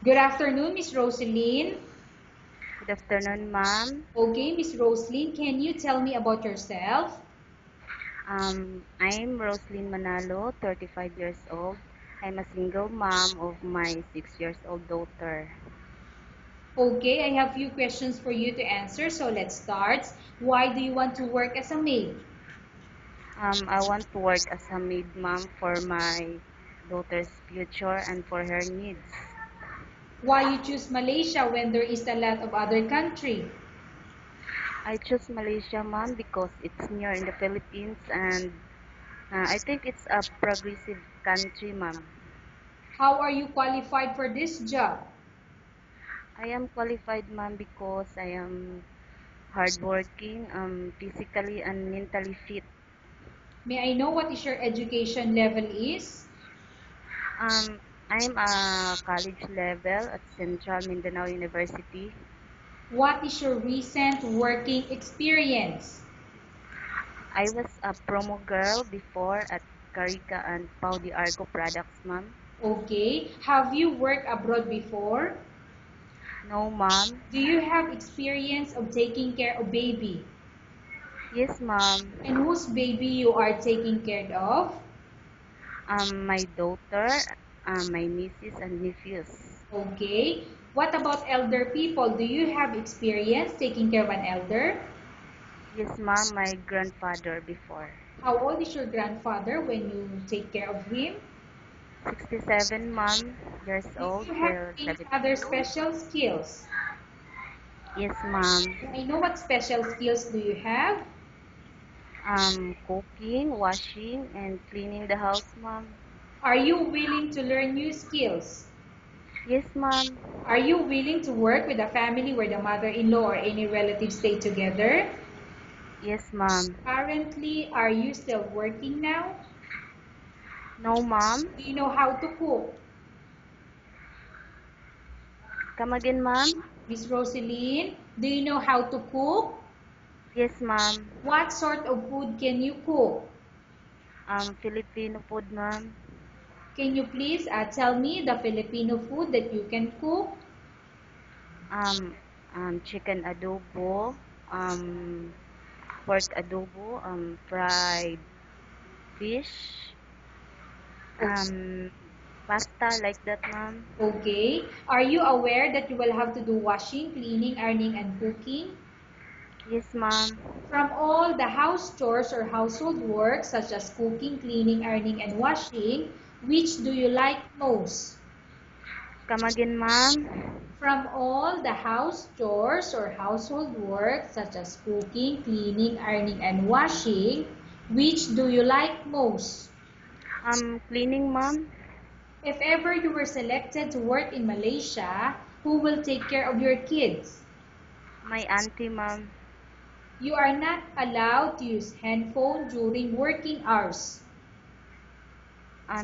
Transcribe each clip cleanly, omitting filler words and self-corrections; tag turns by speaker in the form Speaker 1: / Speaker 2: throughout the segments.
Speaker 1: Good afternoon, Miss Roseline.
Speaker 2: Good afternoon, ma'am.
Speaker 1: Okay, Miss Roseline, can you tell me about yourself?
Speaker 2: I'm Roslyn Manalo, 35 years old. I'm a single mom of my 6 years old daughter.
Speaker 1: Okay, I have few questions for you to answer, so let's start. Why do you want to work as a maid?
Speaker 2: I want to work as a maid mom for my daughter's future and for her needs.
Speaker 1: Why you choose Malaysia when there is a lot of other country?
Speaker 2: I chose Malaysia, ma'am, because it's near in the Philippines and I think it's a progressive country, ma'am.
Speaker 1: How are you qualified for this job?
Speaker 2: I am qualified, ma'am, because I am hardworking, physically and mentally fit.
Speaker 1: May I know what is your education level is?
Speaker 2: Um, I'm a college level at Central Mindanao University.
Speaker 1: What is your recent working experience?
Speaker 2: I was a promo girl before at Carica and Pau de Arco Products, ma'am.
Speaker 1: Okay, have you worked abroad before?
Speaker 2: No, ma'am.
Speaker 1: Do you have experience of taking care of baby?
Speaker 2: Yes, ma'am.
Speaker 1: And whose baby you are taking care of?
Speaker 2: My daughter, my nieces and nephews.
Speaker 1: Okay. What about elder people? Do you have experience taking care of an elder?
Speaker 2: Yes, ma'am. My grandfather before.
Speaker 1: How old is your grandfather when you take care of him?
Speaker 2: 67, ma'am. Years
Speaker 1: Do
Speaker 2: old
Speaker 1: you have
Speaker 2: till
Speaker 1: any other
Speaker 2: 72.
Speaker 1: special skills?
Speaker 2: Yes, ma'am.
Speaker 1: I know what special skills do you have?
Speaker 2: Cooking, washing, and cleaning the house, ma'am.
Speaker 1: Are you willing to learn new skills?
Speaker 2: Yes, ma'am.
Speaker 1: Are you willing to work with a family where the mother-in-law or any relatives stay together?
Speaker 2: Yes, ma'am.
Speaker 1: Currently, are you still working now?
Speaker 2: No, ma'am.
Speaker 1: Do you know how to cook?
Speaker 2: Come again, ma'am.
Speaker 1: Miss Roseline, do you know how to cook?
Speaker 2: Yes, ma'am.
Speaker 1: What sort of food can you cook?
Speaker 2: Filipino food, ma'am.
Speaker 1: Can you please tell me the Filipino food that you can cook?
Speaker 2: Um, Chicken adobo, pork adobo, fried fish, um, pasta like that, ma'am.
Speaker 1: Okay. Are you aware that you will have to do washing, cleaning, ironing, and cooking?
Speaker 2: Yes, ma'am.
Speaker 1: From all the house chores or household work, such as cooking, cleaning, ironing, and washing, which do you like most?
Speaker 2: Come again, ma'am.
Speaker 1: From all the house chores or household work, such as cooking, cleaning, ironing, and washing, which do you like most?
Speaker 2: Cleaning, ma'am.
Speaker 1: If ever you were selected to work in Malaysia, who will take care of your kids?
Speaker 2: My auntie, ma'am.
Speaker 1: You are not allowed to use handphone during working hours.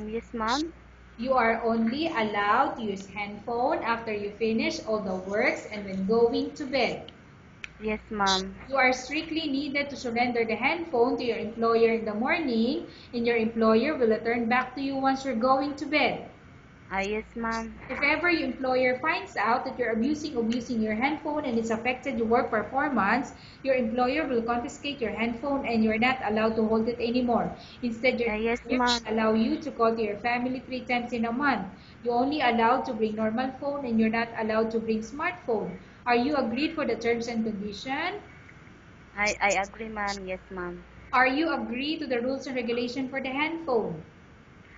Speaker 2: Yes, ma'am.
Speaker 1: You are only allowed to use handphone after you finish all the works and when going to bed.
Speaker 2: Yes, ma'am.
Speaker 1: You are strictly needed to surrender the handphone to your employer in the morning, and your employer will return back to you once you're going to bed.
Speaker 2: Yes, ma'am.
Speaker 1: If ever your employer finds out that you're abusing or using your handphone and it's affected your work performance, your employer will confiscate your handphone and you're not allowed to hold it anymore. Instead, your
Speaker 2: Yes,
Speaker 1: employer
Speaker 2: ma'am.
Speaker 1: will allow you to call to your family 3 times in a month. You're only allowed to bring normal phone and you're not allowed to bring smartphone. Are you agreed for the terms and condition?
Speaker 2: I agree, ma'am. Yes, ma'am.
Speaker 1: Are you agreed to the rules and regulation for the handphone?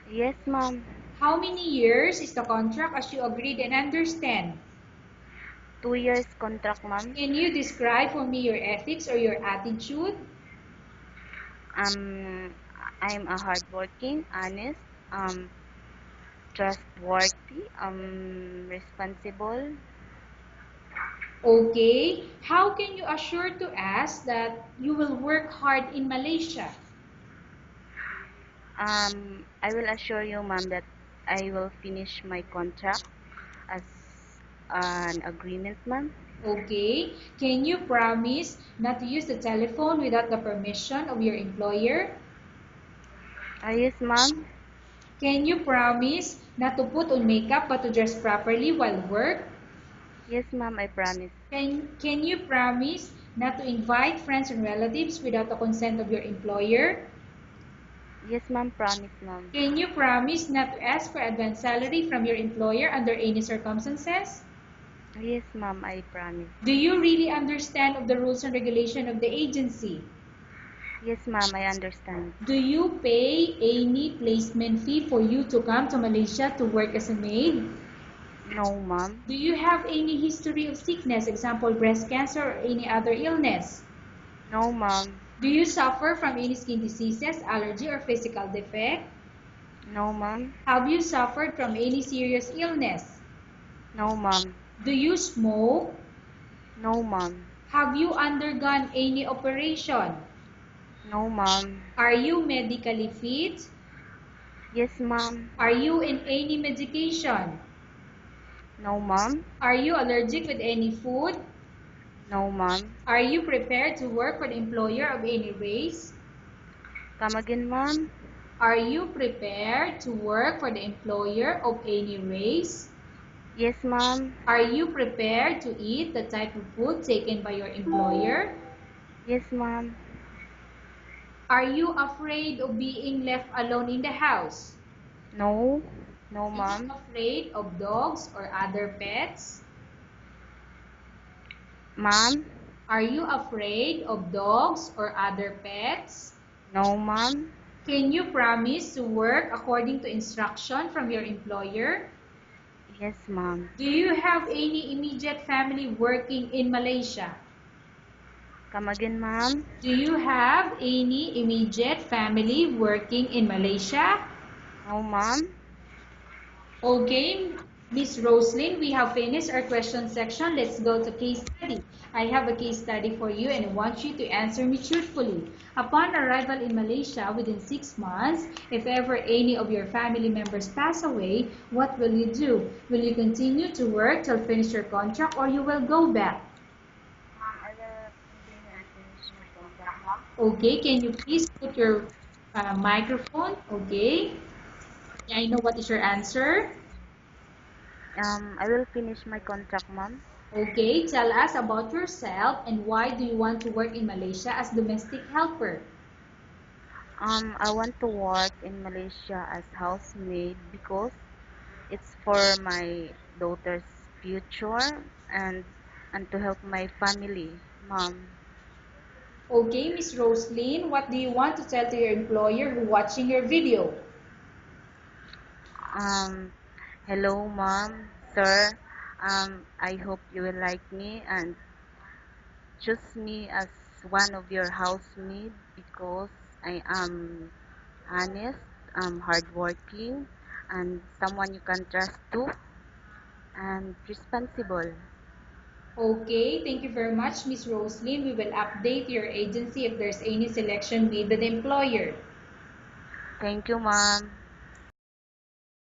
Speaker 2: Yes, ma'am.
Speaker 1: How many years is the contract as you agreed and understand?
Speaker 2: 2 years contract, ma'am.
Speaker 1: Can you describe for me your ethics or your attitude?
Speaker 2: Um, I'm a hardworking, honest, trustworthy, responsible.
Speaker 1: Okay. How can you assure to us that you will work hard in Malaysia?
Speaker 2: I will assure you, ma'am, that I will finish my contract as an agreement, ma'am.
Speaker 1: Okay. Can you promise not to use the telephone without the permission of your employer?
Speaker 2: Yes, ma'am.
Speaker 1: Can you promise Not to put on makeup but to dress properly while work.
Speaker 2: Yes, ma'am, I promise.
Speaker 1: Can you promise not to invite friends and relatives without the consent of your employer?
Speaker 2: Yes, ma'am, promise, ma'am.
Speaker 1: Can you promise not to ask for advance salary from your employer under any circumstances?
Speaker 2: Yes, ma'am, I promise.
Speaker 1: Do you really understand of the rules and regulation of the agency?
Speaker 2: Yes, ma'am, I understand.
Speaker 1: Do you pay any placement fee for you to come to Malaysia to work as a maid?
Speaker 2: No, ma'am.
Speaker 1: Do you have any history of sickness, example breast cancer or any other illness?
Speaker 2: No, ma'am.
Speaker 1: Do you suffer from any skin diseases, allergy or physical defect?
Speaker 2: No, ma'am.
Speaker 1: Have you suffered from any serious illness?
Speaker 2: No, ma'am.
Speaker 1: Do you smoke?
Speaker 2: No, ma'am.
Speaker 1: Have you undergone any operation?
Speaker 2: No, ma'am.
Speaker 1: Are you medically fit?
Speaker 2: Yes, ma'am.
Speaker 1: Are you in any medication?
Speaker 2: No, ma'am.
Speaker 1: Are you allergic with any food?
Speaker 2: No, ma'am.
Speaker 1: Are you prepared to work for the employer of any race?
Speaker 2: Come again, ma'am.
Speaker 1: Are you prepared to work for the employer of any race?
Speaker 2: Yes, ma'am.
Speaker 1: Are you prepared to eat the type of food taken by your employer?
Speaker 2: Yes, ma'am.
Speaker 1: Are you afraid of being left alone in the house?
Speaker 2: No. No,
Speaker 1: Are you
Speaker 2: ma'am.
Speaker 1: afraid of dogs or other pets?
Speaker 2: Ma'am.
Speaker 1: Are you afraid of dogs or other pets?
Speaker 2: No, ma'am.
Speaker 1: Can you promise to work according to instruction from your employer?
Speaker 2: Yes, ma'am.
Speaker 1: Do you have any immediate family working in Malaysia?
Speaker 2: Come again, ma'am.
Speaker 1: Do you have any immediate family working in Malaysia?
Speaker 2: No, ma'am.
Speaker 1: Okay, Miss Roslyn, we have finished our question section. Let's go to case study. I have a case study for you and I want you to answer me truthfully. Upon arrival in Malaysia within 6 months, if ever any of your family members pass away, what will you do? Will you continue to work till finish your contract or you will go back?
Speaker 2: I will continue and finish my contract, ma'am.
Speaker 1: Okay, can you please put your microphone? Okay, I know what is your answer.
Speaker 2: I will finish my contract, ma'am.
Speaker 1: Okay, tell us about yourself and why do you want to work in Malaysia as domestic helper?
Speaker 2: I want to work in Malaysia as housemaid because it's for my daughter's future and to help my family, ma'am.
Speaker 1: Okay, Miss Roslyn, what do you want to tell to your employer who watching your video?
Speaker 2: Um, Hello, ma'am, sir. I hope you will like me and choose me as one of your housemaid because I am honest, hardworking, and someone you can trust to, and responsible.
Speaker 1: Okay, thank you very much, Miss Roslyn. We will update your agency if there's any selection made by the employer.
Speaker 2: Thank you, ma'am.